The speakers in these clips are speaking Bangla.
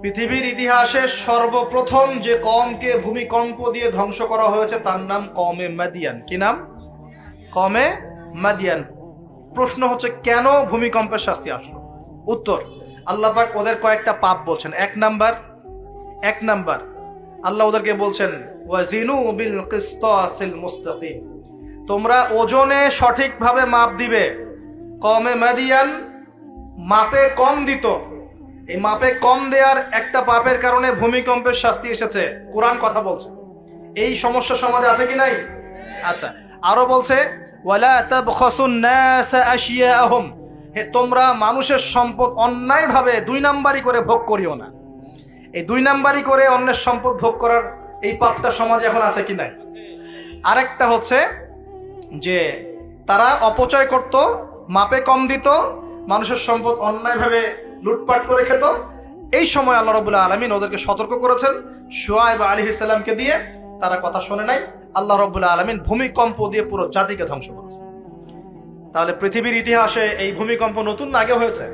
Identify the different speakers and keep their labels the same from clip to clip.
Speaker 1: পৃথিবীর ইতিহাসে সর্বপ্রথম যে কওমকে ভূমিকম্প দিয়ে ধ্বংস করা হয়েছে তার নাম কওমে মাদিয়ান। কি নাম? কওমে মাদিয়ান। প্রশ্ন হচ্ছে কেন ভূমিকম্পের শাস্তি আসলো? উত্তর, আল্লাহ পাক ওদের কয়েকটা পাপ বলছেন। এক নাম্বার আল্লাহ ওদেরকে বলছেন ওয়াজিনু বিল কিসতাসিল মুস্তাকিম, তোমরা ওজনে সঠিকভাবে মাপ দিবে। কওমে মাদিয়ান মাপে কম দিত, এই মাপে কম দেওয়ার একটা পাপের কারণে ভূমিকম্পের শাস্তি এসেছে। কোরআন কথা বলছে। এই সমস্যা সমাজে আছে কি নাই? আচ্ছা, আরো বলছে ওয়ালা তাবখাসুন নাস আশিয়াআহুম, তোমরা মানুষের সম্পদ অন্যায়ভাবে দুই নাম্বারি করে ভোগ করিও না। এই দুই নাম্বারি করে অন্যের সম্পদ ভোগ করার এই পাপটা সমাজে এখন আছে কি নাই? আরেকটা হচ্ছে যে তারা অপচয় করত, মাপে কম দিত, মানুষের সম্পদ অন্যায়ভাবে লুটপাট করে খেত। এই সময় আল্লাহ রাব্বুল আলামিন ওদেরকে সতর্ক করেছেন শুআয়ব আলাইহিস সালামকে দিয়ে, তারা কথা শোনে নাই। আল্লাহ রাব্বুল আলামিন ভূমিকম্প দিয়ে পুরো জাতিকে ধ্বংস করেছে। তাহলে পৃথিবীর ইতিহাসে এই ভূমিকম্প নতুন না আগে হয়েছে?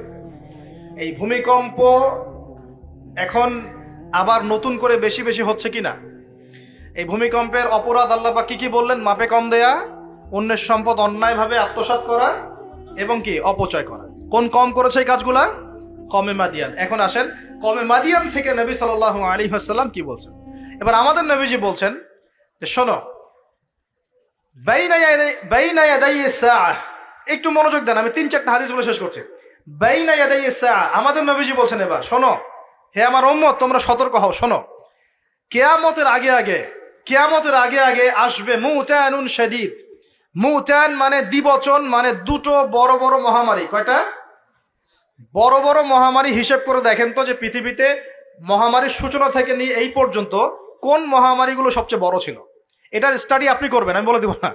Speaker 1: এই ভূমিকম্প এখন আবার নতুন করে বেশি বেশি হচ্ছে কিনা? এই ভূমিকম্পের অপরাধ আল্লাহ পাক কি বললেন? মাপে কম দেয়া, অন্যের সম্পদ অন্যায়ভাবে আত্মসাৎ করা এবং কি অপচয় করা। কোন কম করেছে এই কাজগুলা? কওমে মাদিয়ান। এখন আসেন কওমে মাদিয়ান থেকে নবী সাল্লাল্লাহু আলাইহি ওয়াসাল্লাম কি বলছেন। এবার আমাদের নবীজি বলছেন যে শোনো, বাইনা ইয়াদাই সাআহ, একটু মনোযোগ দেন, আমি 3-4টা হাদিস বলে শেষ করছি। বাইনা ইয়াদাই সাআহ, আমাদের নবীজি বলছেন এবার শোনো, হে আমার উম্মত তোমরা সতর্ক হও, শোনো, কিয়ামতের আগে আগে আসবে মুতানুন শাদীদ। মুতান মানে দ্বিবচন, মানে দুটো বড় বড় মহামারী। কয়টা বড় বড় মহামারী? হিসেব করে দেখেন তো যে পৃথিবীতে মহামারীর সূচনা থেকে নিয়ে এই পর্যন্ত কোন মহামারীগুলো সবচেয়ে বড় ছিল। এটার স্টাডি আপনি করবেন, আমি বলে দিব না।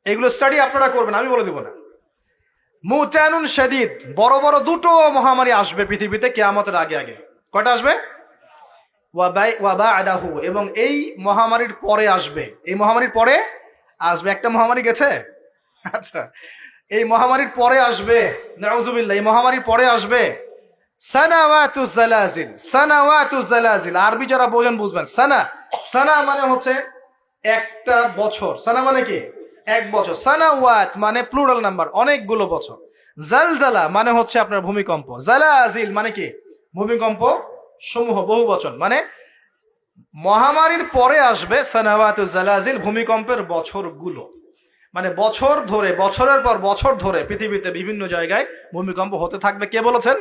Speaker 1: এগুলো স্টাডি আপনারা করবেন, আমি বলে দিব না। মুতানুন শাদীদ, বড় বড় দুটো মহামারী আসবে পৃথিবীতে কিয়ামতের আগে আগে। কয়টা আসবে? ওয়া বা'দাহু, এবং এই মহামারীর পরে আসবে। এই মহামারীর পরে আসবে, একটা মহামারী গেছে। আচ্ছা, এই মহামারীর পরে আসবে, নাউযুবিল্লাহ, এই মহামারীর পরে আসবে সানাওয়াতুজ জালাজিল। আরবি যারা বোঝেন বুঝবেন। সানা মানে হচ্ছে একটা বছর। সানা মানে কি? এক বছর। সানাওয়াত মানে প্লুরাল নাম্বার, অনেকগুলো বছর। জালজালা মানে হচ্ছে আপনার ভূমিকম্প। জালাজিল মানে কি? ভূমিকম্প সমূহ, বহু বচন। মানে মহামারীর পরে আসবে সানাওয়াতুজ জালাজিল, ভূমিকম্পের বছরগুলো। মানে বছর ধরে, বছরের পর বছর ধরে পৃথিবীতে বিভিন্ন জায়গায় ভূমিকম্প হতে থাকবে। কে বলেছেন?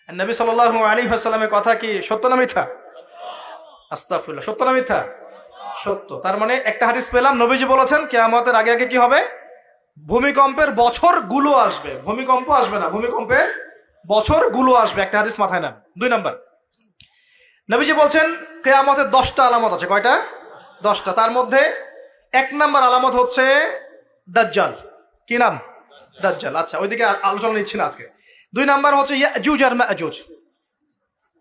Speaker 1: নবী সাল্লাল্লাহু আলাইহি ওয়াসাল্লামের কথা কি সত্য না মিথ্যা? আস্তাগফিরুল্লাহ, সত্য না মিথ্যা? সত্য। তার মানে একটা হাদিস পেলাম, নবীজি বলেছেন কিয়ামতের আগে আগে কি হবে? ভূমিকম্পের বছরগুলো আসবে। ভূমিকম্প আসবে না, ভূমিকম্পের বছরগুলো আসবে। একটা হাদিস মাথায় নেন। 2 নাম্বার, নবীজি বলছেন কিয়ামতের 10টা আলামত আছে। কয়টা? 10টা। তার মধ্যে 1 নাম্বার আলামত হচ্ছে দাজ্জাল। কি নাম? দাজ্জাল। আচ্ছা, ওইদিকে আলোচনা নিচ্ছি না আজকে। 2 নাম্বার হচ্ছে ইয়াজুজ আর মাজুজ,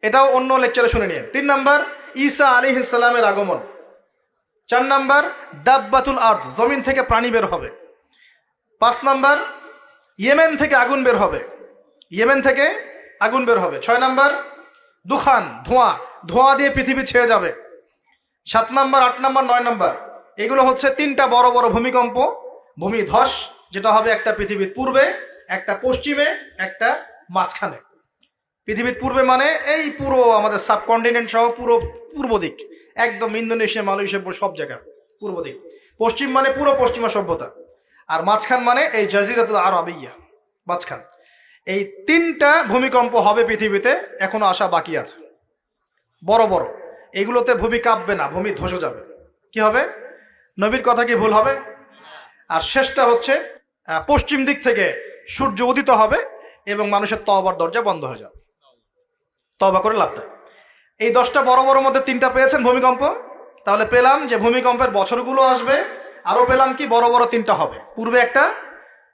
Speaker 1: এটাও অন্য লেকচারে শুনে নিন। 3 নাম্বার ঈসা আলাইহিস সালামের আগমন। 4 নাম্বার দাব্বাতুল আরদ, জমিন থেকে প্রাণী বের হবে। 5 নাম্বার ইয়েমেন থেকে আগুন বের হবে। 6 নাম্বার দুখান, ধোঁয়া দিয়ে পৃথিবী ছেয়ে যাবে। 7 নাম্বার, 8 নাম্বার, 9 নাম্বার, এগুলো হচ্ছে 3টা বড় বড় ভূমিকম্প, ভূমিধস, যেটা হবে একটা পৃথিবীর পূর্বে, একটা পশ্চিমে, একটা মাঝখানে। পৃথিবীর পূর্বে মানে এই পুরো আমাদের সাবকন্টিনেন্ট সহ পুরো পূর্ব দিক, একদম ইন্দোনেশিয়া, মালয়েশিয়া, সব জায়গা পূর্ব দিক। পশ্চিম মানে পুরো পশ্চিমা সভ্যতা। আর মাঝখান মানে এই জাজিরাতুল আরবিয়া, মাঝখান। এই 3টা ভূমিকম্প হবে পৃথিবীতে, এখনো আসা বাকি আছে। বড় বড়, এগুলোতে ভূমি কাঁপবে না, ভূমি ধসে যাবে। কি হবে? নবীর কথা কি ভুল হবে? আর শেষটা হচ্ছে পশ্চিম দিক থেকে সূর্য উদিত হবে এবং মানুষের তওবার দরজা বন্ধ হয়ে যাবে। তওবা করে লাভ নাই। এই 10টা বড় বড় মধ্যে 3টা পেয়েছেন ভূমিকম্প। তাহলে পেলাম যে ভূমিকম্পের বছরগুলো আসবে। আরো পেলাম কি বড় বড় 3টা হবে, পূর্বে একটা,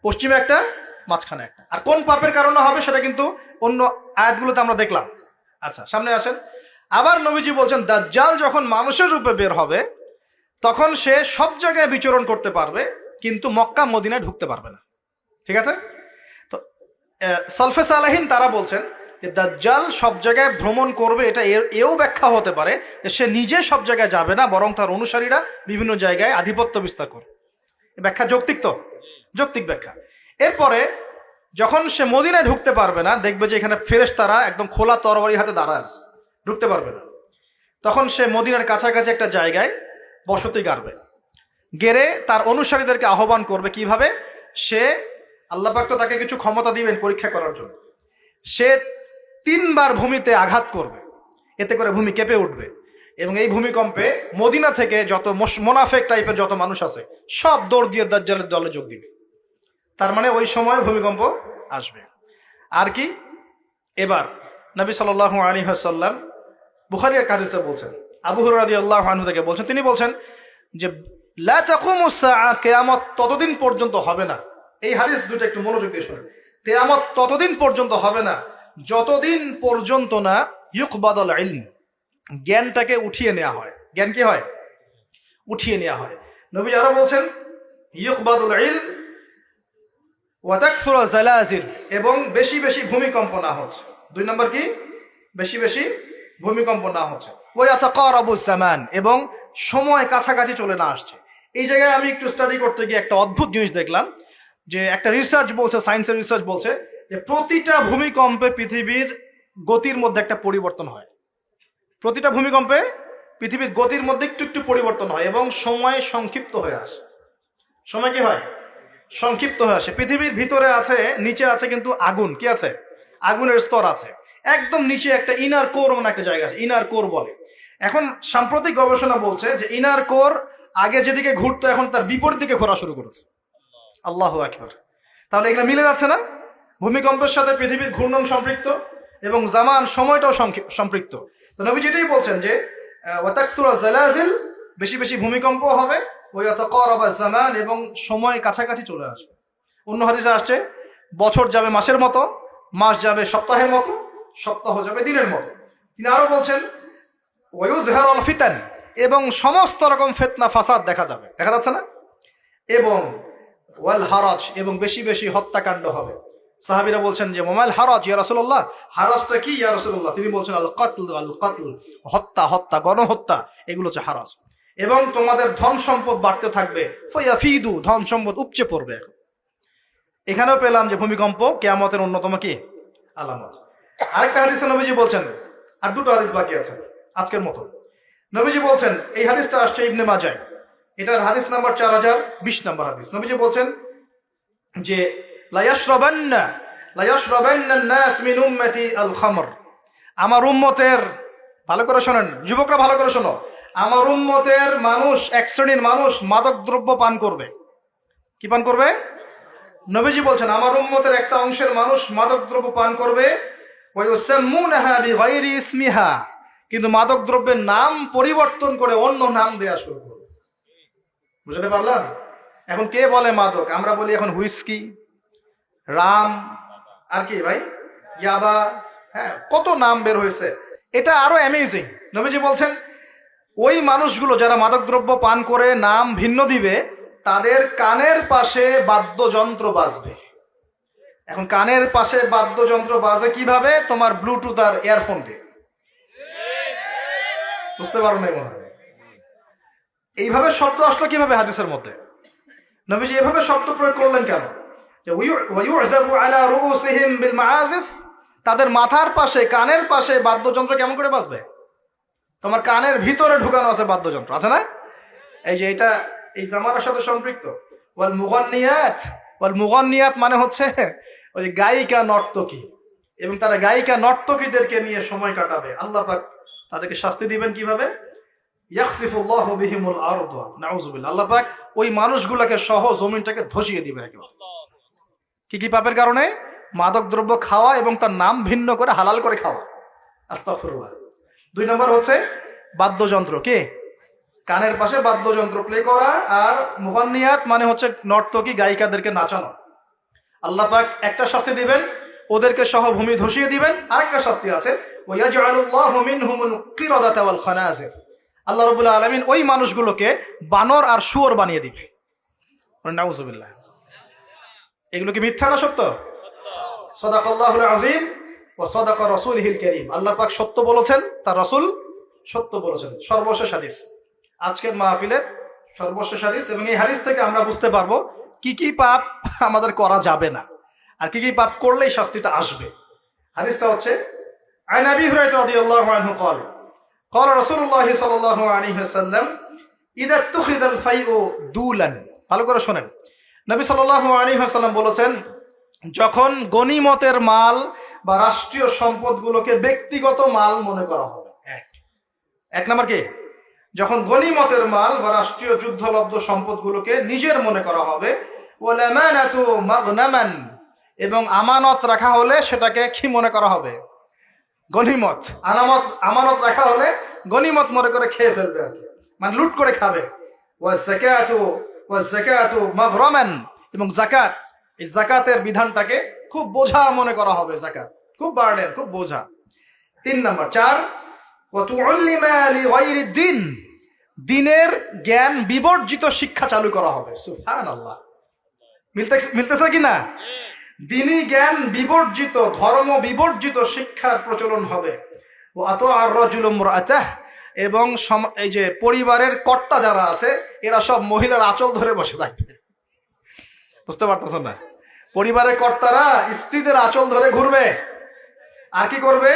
Speaker 1: পশ্চিমে একটা, মাঝখানে একটা। আর কোন পাপের কারণে হবে সেটা কিন্তু অন্য আয়াতগুলোতে আমরা দেখলাম। আচ্ছা, সামনে আসেন। আবার নবীজি বলছেন দাজ্জাল যখন মানুষের রূপে বের হবে তখন সে সব জায়গায় বিচরণ করতে পারবে, কিন্তু মক্কা মদিনায় ঢুকতে পারবে না। ঠিক আছে? তো সলফে সালেহিন তারা বলছেন যে দাজ্জাল সব জায়গায় ভ্রমণ করবে, এটা এও ব্যাখ্যা হতে পারে যে সে নিজে সব জায়গায় যাবে না, বরং তার অনুসারীরা বিভিন্ন জায়গায় আধিপত্য বিস্তার করবে। ব্যাখ্যা যৌক্তিক তো? যৌক্তিক ব্যাখ্যা। এরপরে যখন সে মদিনায় ঢুকতে পারবে না, দেখবে যে এখানে ফেরেশতারা একদম খোলা তরবারি হাতে দাঁড়ায় আছে, ঢুকতে পারবে না, তখন সে মদিনার কাছাকাছি একটা জায়গায় বসতি গাড়বে, গেড়ে তার অনুসারীদেরকে আহ্বান করবে। কিভাবে? সে, আল্লাহ পাক তো তাকে কিছু ক্ষমতা দিবেন পরীক্ষা করার জন্য, সে 3 বার ভূমিতে আঘাত করবে, এতে করে ভূমি কেঁপে উঠবে, এবং এই ভূমিকম্পে মদিনা থেকে যত মোনাফেক টাইপের যত মানুষ আছে সব দৌড় দিয়ে দাজ্জালের দলে যোগ দিবে। তার মানে ওই সময় ভূমিকম্প আসবে। আর কি, এবার নবী সাল্লাল্লাহু আলাইহি ওয়াসাল্লাম বুখারী এর হাদিসে বলছেন, আবু হুরায়রা রাদিয়াল্লাহু আনহু থেকে বলছেন, তিনি বলছেন যে লা তাকুমুস সাআ, কিয়ামত ততদিন পর্যন্ত হবে না। এই হাদিস দুটো একটু মনোযোগ দিয়ে শুনুন। কিয়ামত ততদিন পর্যন্ত হবে না যতদিন পর্যন্ত না ইউকবাদুল ইলম, জ্ঞানটাকে উঠিয়ে নেওয়া হয়। জ্ঞান কি হয়? উঠিয়ে নেওয়া হয়। নবী আরো বলছেন ইউকবাদুল ইলম ওয়া তাকসুরু জালাজিল, এবং বেশি বেশি ভূমিকম্প না হচ্ছে। 2 নম্বর কি? বেশি বেশি ভূমিকম্প না হচ্ছে। ওয়া ইয়াতাকারাবুজ জামান, এবং সময় কাছাকাছি চলে না আসছে। এই জায়গায় আমি একটু স্টাডি করতে গিয়ে একটা অদ্ভুত জিনিস দেখলাম, যে একটা রিসার্চ বলছে, সায়েন্সের রিসার্চ বলছে যে প্রতিটা ভূমিকম্পে পৃথিবীর গতির মধ্যে একটা পরিবর্তন হয়। প্রতিটা ভূমিকম্পে পৃথিবীর গতির মধ্যে একটু একটু পরিবর্তন হয় এবং সময় সংক্ষিপ্ত হয়ে আসে। সময় কি হয়? সংক্ষিপ্ত হয়ে আসে। পৃথিবীর ভিতরে আছে, নিচে আছে কিন্তু আগুন, কি আছে? আগুনের স্তর আছে। একদম নিচে একটা ইনার কোর মানে একটা জায়গা আছে, ইনার কোর বলে। এখন সাম্প্রতিক গবেষণা বলছে যে ইনার কোর আগে যেদিকে ঘুরতো এখন তার বিপরীত দিকে ঘোরা শুরু করেছে। আল্লাহু আকবার। তাহলে এগুলো মিলে যাচ্ছে না? ভূমিকম্পের সাথে পৃথিবীর ঘূর্ণন সম্পৃক্ত এবং জামান, সময়টাও সম্পৃক্ত। তো নবী যেটাই বলছেন যে ওয়া তাকসুরু জালাজিল, বেশি বেশি ভূমিকম্প হবে, ওয়া ইয়াতাকারাবা জামান, এবং সময় কাছাকাছি চলে আসবে। অন্য হাদিসে আসছে বছর যাবে মাসের মতো, মাস যাবে সপ্তাহের মতো, সপ্তাহ যাবে দিনের মতো। তিনি আরো বলছেন ওয়া ইউযহিরুল ফিতান, এবং সমস্ত রকম ফিতনা ফাসাদ দেখা যাবে, দেখা যাচ্ছে না? এবং ওয়াল হারাজ, এবং বেশি বেশি হত্যাকাণ্ড হবে। সাহাবীরা বলছেন যে ওমাল হারাজ ইয়া রাসূলুল্লাহ, হারাজটা কি ইয়া রাসূলুল্লাহ? তিনি বলছেন আল কতল, আল কতল, হত্যা, হত্যা, গণহত্যা, এগুলো হচ্ছে হারাজ। এবং তোমাদের ধন সম্পদ বাড়তে থাকবে, ফায়াফিদু, ধন সম্পদ উপচে পড়বে। এখানেও পেলাম যে ভূমিকম্প কিয়ামতের অন্যতম কি আলামত। আরেকটা হাদিসে নবীজি বলছেন, আর দুটো হাদিস বাকি আছে আজকের মতো। নবীজি বলছেন, এই হাদিসটা আসছে ইবনে মাজাহ, এটার হাদিস নাম্বার 4020 নম্বর হাদিস। নবীজি বলছেন যে লা ইয়াশরাবান্না আন-নাস মিন উম্মতি আল খামর, আমার উম্মতের, ভালো করে শোনেন যুবকরা, ভালো করে শোনো, আমার উম্মতের মানুষ, এক শ্রেণীর মানুষ মাদক দ্রব্য পান করবে। কি পান করবে? নবীজি বলছেন আমার উম্মতের একটা অংশের মানুষ মাদক দ্রব্য পান করবে, ওয়া ইউসাম্মুনাহা বিগাইরি ইসমিহা, কিন্তু মাদক দ্রব্যের নাম পরিবর্তন করে অন্য নাম দেয়া শুরু করবে। বুঝতে পারলাম? এখন কে বলে মাদক? আমরা বলি এখন হুইস্কি, রাম, আর কি ভাই, ইয়াবা, হ্যাঁ, কত নাম বের হয়েছে। এটা আরো অ্যামেজিং। নবীজি বলছেন ওই মানুষগুলো যারা মাদকদ্রব্য পান করে নাম ভিন্ন দিবে, তাদের কানের পাশে বাদ্যযন্ত্র বাজবে। এখন কানের পাশে বাদ্যযন্ত্র বাজে কিভাবে? তোমার ব্লুটুথ আর ইয়ারফোন দিয়ে। বুঝতে পারো না মনে হয়? এইভাবে শব্দ আসলো কিভাবে হাদিসের মধ্যে? নবীজি এভাবে শব্দ প্রয়োগ করলেন কেন? যে ওয়ায়ুযাফু আলা রুউসিহিম বিল মাআজিফ, তাদের মাথার পাশে, কানের পাশে বাদ্যযন্ত্র কেমন করে বাজবে? তোমার কানের ভিতরে ঢুকানো আছে বাদ্যযন্ত্র, আছে না? এই যে এটা এই জামানার সাথে সম্পৃক্ত। ওয়াল মুগান্নিয়াত মানে হচ্ছে ওই গায়িকা, নর্তকী, এবং তারা গায়িকা নর্তকীদেরকে নিয়ে সময় কাটাবে। আল্লাহ পাক তাদেরকে শাস্তি দিবেন কিভাবে? ইয়াখসিফুল্লাহু বিহিমুল আরদ, নাউযুবিল্লাহ। আল্লাহ পাক ওই মানুষগুলোকে সহ জমিনটাকে ধসিয়ে দিবে একেবারে। কি পাপের কারণে? মাদক দ্রব্য খাওয়া এবং তার নাম ভিন্ন করে হালাল করে খাওয়া। আস্তাগফিরুল্লাহ। 2 নম্বর হচ্ছে বাদ্যযন্ত্র, কি কানের পাশে বাদ্যযন্ত্র প্লে করা, আর মুগান্নিয়াত মানে হচ্ছে নর্তকী, গায়িকাদেরকে নাচানো। আল্লাহ পাক একটা শাস্তি দিবেন, ওদেরকে সহ ভূমি ধসিয়ে দিবেন। আরেকটা শাস্তি আছে, ওয়ায়াজআলুল্লাহু মিনহুমুল কিরাদাতা ওয়াল খানাজির, আল্লাহ রাব্বুল আলামিন ওই মানুষগুলোকে বানর আর শুয়োর বানিয়ে দিবে। নাউযুবিল্লাহ। এগুলো কি মিথ্যা না সত্য? সাদাকাল্লাহুল আযীম ওয়া সাদাকা রাসূলুল কারীম, আল্লাহ পাক সত্য বলেছেন, তার রাসূল সত্য বলেছেন। সর্বশেষ হাদিস, আজকের মাহফিলের সর্বশেষ হাদিস, এবং এই হাদিস থেকে আমরা বুঝতে পারবো কি কি পাপ আমাদের করা যাবে না আর কি কি পাপ করলেই শাস্তিটা আসবে। হাদিসটা হচ্ছে আন আবি হুরায়রা রাদিয়াল্লাহু আনহু قال قال رسول الله صلى الله عليه وسلم اذا اتخذ الفيء دولا। ভালো করে শুনেন, নবী সাল্লাল্লাহু আলাইহি ওয়াসাল্লাম বলেছেন, যখন গনিমতের মাল বা রাষ্ট্রীয় সম্পদগুলোকে ব্যক্তিগত মাল মনে করা হবে। এক নাম্বার কি, যখন গনিমতের মাল বা রাষ্ট্রীয় যুদ্ধলব্ধ সম্পদগুলোকে নিজের মনে করা হবে। ওয়াল আমানাতু মাগনামান, এবং আমানত রাখা হলে সেটাকে কি মনে করা হবে? গনিমত। আমানত রাখা হলে গনিমত মনে করে খেয়ে ফেলবে আর কি, মানে লুট করে খাবে। ওয়াজ যাকাতু মাগরামান, এবং যাকাত, এই যাকাতের বিধানটাকে খুব বোঝা মনে করা হবে। যাকাত খুব বার্ডেন, খুব বোঝা। 3 নাম্বার 4 ওয়া তুআল্লিমা লিগায়রি দ্বীন, দ্বীনের জ্ঞান বিবর্জিত শিক্ষা চালু করা হবে। সুবহানাল্লাহ, মিলতেছে কি না? দ্বীনি জ্ঞান বিবর্জিত, ধর্ম বিবর্জিত শিক্ষার প্রচলন হবে। ও আত আর রাজুল ইমরাতাহ, এবং এই যে পরিবারের কর্তা যারা আছে এরা সব মহিলার আঁচল ধরে বসে থাকবে। বুঝতে পারতেছেন না? পরিবারের কর্তারা স্ত্রীদের আঁচল ধরে ঘুরবে। আর কি করবে?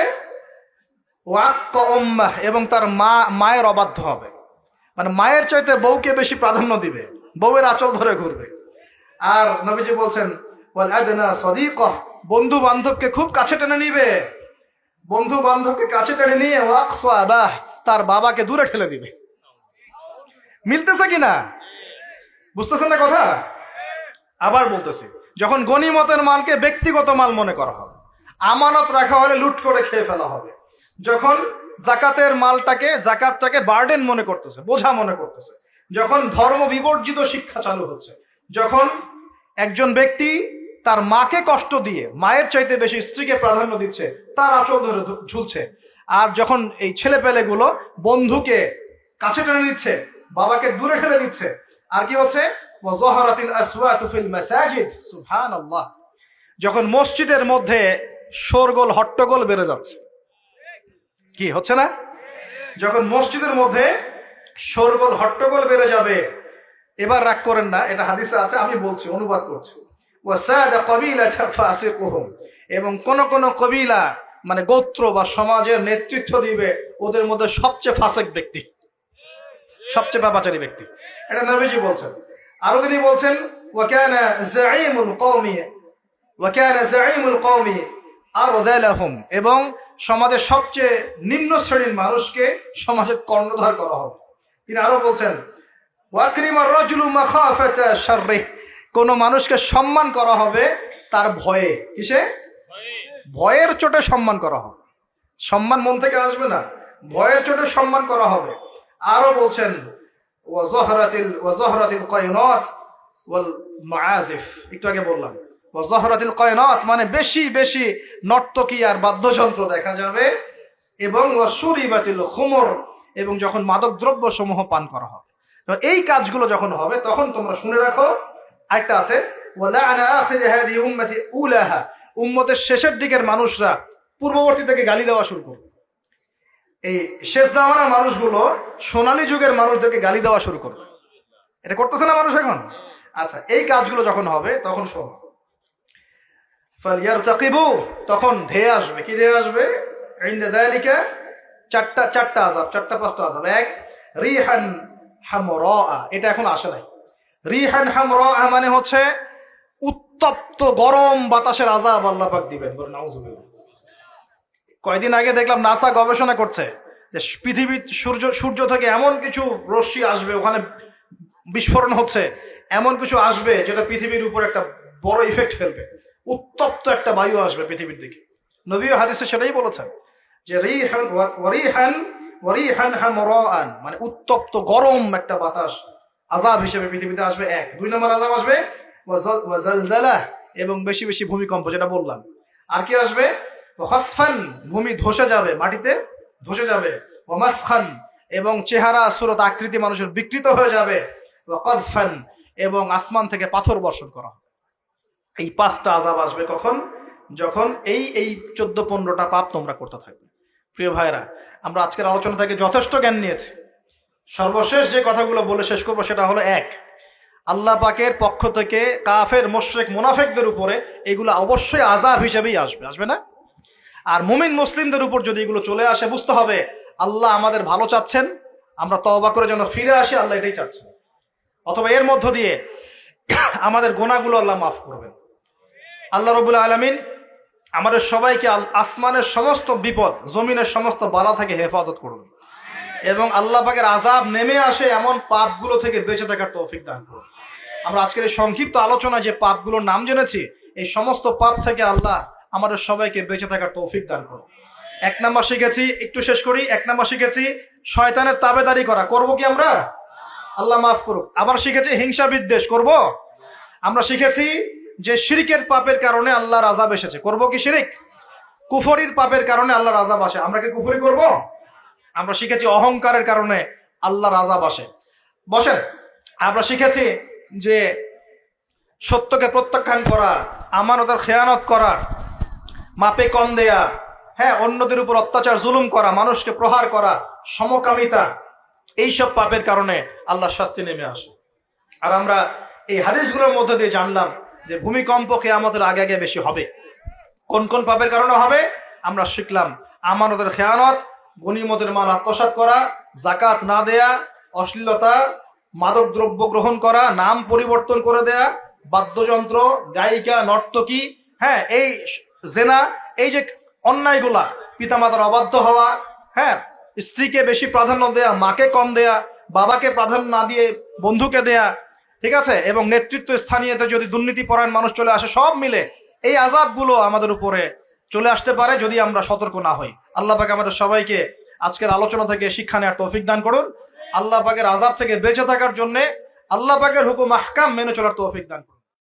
Speaker 1: ওয়াক্কা উম্মাহ, এবং তার মায়ের অবাধ্য হবে, মানে মায়ের চাইতে বউকে বেশি প্রাধান্য দিবে, বউয়ের আঁচল ধরে ঘুরবে। আর নবীজি বলছেন ওয়াল আদনা সাদিকাহ, বন্ধু বান্ধবকে খুব কাছে টেনে নিবে, বন্ধু বান্ধবকে কাছে টেনে নিয়ে ওয়াকসা আবাহ, তার বাবাকে দূরে ঠেলে দিবে। মিলতেছে কিনা? বুঝতেছেন না কথা? আবার বলতেছি, যখন গনিমতের মালকে ব্যক্তিগত মাল মনে করা হবে, আমানত রাখা হলে লুট করে খেয়ে ফেলা হবে, যখন জাকাতের মালটাকে, জাকাতটাকে বার্ডেন মনে করতেছে, বোঝা মনে করতেছে, যখন ধর্ম বিবর্জিত শিক্ষা চালু হচ্ছে, যখন একজন ব্যক্তি তার মাকে কষ্ট দিয়ে মায়ের চাইতে বেশি স্ত্রীকে প্রাধান্য দিচ্ছে, তার আঁচল ধরে ঝুলছে, আর যখন এই ছেলে পেলেগুলো বন্ধুকে কাছে টেনে নিচ্ছে, বাবাকে দূরে ঠেলে দিচ্ছে, আর কি হচ্ছে? ওয়াজহারাতিল আসওয়াতু ফিল মাসাজিদ, সুবহানাল্লাহ, যখন মসজিদের মধ্যে শোরগোল হট্টগোল বেড়ে যাচ্ছে। কি হচ্ছে না? যখন মসজিদের মধ্যে শোরগোল হট্টগোল বেড়ে যাবে, এবার রাগ করেন না, এটা হাদিসে আছে, আমি বলছি, অনুবাদ করছি। ওয়াসাদা কবিলাতা ফাসিকুহুম, এবং কোন কোন কবিলা মানে গোত্র বা সমাজের নেতৃত্ব দিবে ওদের মধ্যে সবচেয়ে ফাসিক ব্যক্তি, সবচেয়ে পাপাচারী ব্যক্তি। এটা নবীজি বলছেন। আরো তিনি বলছেন ওয়া কানা যাঈমুল কওমি আরযালাহুম, এবং সমাজের সবচেয়ে নিম্ন শ্রেণীর মানুষকে সমাজের কর্ণধার করা হবে। তিনি আরো বলছেন ওয়াকরিমার রাজুলু মাখাফাতা শাররিহ, কোন মানুষকে সম্মান করা হবে তার ভয়ে। কিসে? ভয়ের চোটে সম্মান করা হবে। সম্মান মন থেকে আসবে না, ভয়ের চোটে সম্মান করা হবে। আরো বলছেন ওয়াজহরাতিল কায়নাত ওয়াল মুআজিফ, একটু আগে বললাম ওয়াজহরাতিল কায়নাত মানে বেশি বেশি নর্তকী আর বাদ্যযন্ত্র দেখা যাবে, এবং ওয়াশুরিবাতিল খুমর, এবং যখন মাদক দ্রব্য সমূহ পান করা হবে। এই কাজগুলো যখন হবে তখন তোমরা শুনে রাখো, আরেকটা আছে ওয়ালা'না আখিরি হাযিহি উম্মতি উলাহা, উম্মতের শেষের দিকের মানুষরা পূর্ববর্তী থেকে গালি দেওয়া শুরু করবে। এই শেষ জামানার মানুষগুলো সোনালী যুগের মানুষদেরকে গালি দেওয়া শুরু করবে। এটা করতেছে না মানুষ এখন? আচ্ছা, এই কাজগুলো যখন হবে তখন শোন, ফালইয়ারতাকিবু, তখন ধেয়ে আসবে। কি ধেয়ে আসবে? ইনদা যালিকা চারটা আযাব, 4-5টা আযাব। এক, রিহান হামরা, এটা এখন আসে নাই। রিহান হামরা মানে হচ্ছে উত্তপ্ত গরম বাতাসের আযাব আল্লাহ পাক দিবেন। বলেন নাউযুবিল্লাহ। কয়েকদিন আগে দেখলাম নাসা গবেষণা করছে যে পৃথিবীর সূর্য থেকে এমন কিছু রশ্মি আসবে, ওখানে বিস্ফোরণ হচ্ছে, এমন কিছু আসবে যেটা পৃথিবীর উপর একটা বড় ইফেক্ট ফেলবে, উত্তপ্ত একটা বায়ু আসবে পৃথিবীর দিকে। নবী হাদিসে সেটাই বলেছেন যে রিহান হামরাআন মানে উত্তপ্ত গরম একটা বাতাস আযাব হিসেবে পৃথিবীতে আসবে। এক। 2 নম্বর আযাব আসবে ওয়াজালজালাহ, এবং বেশি বেশি ভূমিকম্প, যেটা বললাম। আর কি আসবে? খাসফান, ভূমি ধসে যাবে, মাটিতে ধসে যাবে। ওয়ামাসখান, এবং চেহারা সুরত আকৃতি মানুষের বিকৃত হয়ে যাবে। ওয়াকাদফান, এবং আসমান থেকে পাথর বর্ষণ করা হবে। এই 5টা আযাব আসবে কখন? যখন এই 14-15টা পাপ তোমরা করতে থাকবে। প্রিয় ভাইরা, আমরা আজকের আলোচনা থেকে যথেষ্ট জ্ঞান নিয়েছি। সর্বশেষ যে কথাগুলো বলে শেষ করবো সেটা হলো, এক, আল্লাহ পাকের পক্ষ থেকে কাফের, মুশরিক, মুনাফিকদের উপরে এগুলো অবশ্যই আযাব হিসেবেই আসবে না? আর মুমিন মুসলিমদের উপর যদি এগুলো চলে আসে, বুঝতে হবে আল্লাহ আমাদের ভালো চাচ্ছেন, আমরা তওবা করে যেন ফিরে আসি, আল্লাহ এটাই চাচ্ছেন। অথবা এর মধ্য দিয়ে আমাদের গুনাহগুলো আল্লাহ মাফ করবেন। আল্লাহ রাব্বুল আলামিন আমাদের সবাইকে আসমানের সমস্ত বিপদ, জমিনের সমস্ত বালা থেকে হেফাজত করুন, এবং আল্লাহ পাকের আযাব নেমে আসে এমন পাপগুলো থেকে বেঁচে থাকার তৌফিক দান করুন। আমরা আজকের এই সংক্ষিপ্ত আলোচনায় যে পাপগুলোর নাম জেনেছি, এই সমস্ত পাপ থেকে আল্লাহ আমাদের সবাইকে বেঁচে থাকার তৌফিক দান করুন। 1 নাম্বার শিখেছি, একটু শেষ করি। 1 নাম্বার শিখেছি শয়তানের তাবেদারি করা, করব কি আমরা? আল্লাহ মাফ করুক। আবার শিখেছি হিংসা বিদ্বেষ করব। আমরা শিখেছি যে শিরকের পাপের কারণে আল্লাহর আযাব এসেছে, করব কি শিরক? কুফরির পাপের কারণে আল্লাহর আযাব আসে, আমরা কি কুফরি করব? আমরা শিখেছি অহংকারের কারণে আল্লাহর আযাব আসে। বসেন। আমরা শিখেছি যে সত্যকে প্রত্যাখ্যান করা, আমানতের খেয়ানত করা, মাপে কম দেয়া, হ্যাঁ, অন্যদের উপর অত্যাচার জুলুম করা, মানুষকে প্রহার করা, সমকামিতা, এইসব পাপের কারণে আল্লাহর শাস্তি নেমে আসে। আর আমরা এই হাদিসগুলোর মধ্যে দিয়ে জানলাম যে ভূমিকম্প কিয়ামতের আগে আগে বেশি হবে। কোন কোন পাপের কারণে হবে আমরা শিখলাম। আমানতের খেয়ানত, গনিমতের মাল আত্মসাৎ করা, যাকাত না দেয়া, অশ্লীলতা, মাদক দ্রব্য গ্রহণ করা, নাম পরিবর্তন করে দেয়া, বাদ্যযন্ত্র, গায়িকা, নর্তকী, হ্যাঁ, এই জেনা, এই যে অন্যায়গুলা, পিতামাতার অবাধ্য হওয়া, হ্যাঁ, স্ত্রীকে বেশি প্রাধান্য দেয়া, মাকে কম দেয়া, বাবাকে প্রাধান্য না দিয়ে বন্ধুকে দেয়া, ঠিক আছে, এবং নেতৃত্ব স্থানীয়তে যদি দুর্নীতিপরায়ণ মানুষ চলে আসে, সব মিলে এই আযাবগুলো আমাদের উপরে চলে আসতে পারে যদি আমরা সতর্ক না হই। আল্লাহ পাক আমাদের সবাইকে আজকের আলোচনা থেকে শিক্ষা নেওয়ার তৌফিক দান করুন। আল্লাহ পাকের আযাব থেকে বেঁচে থাকার জন্য আল্লাহ পাকের হুকুম আহকাম মেনে চলার তৌফিক দান করুন।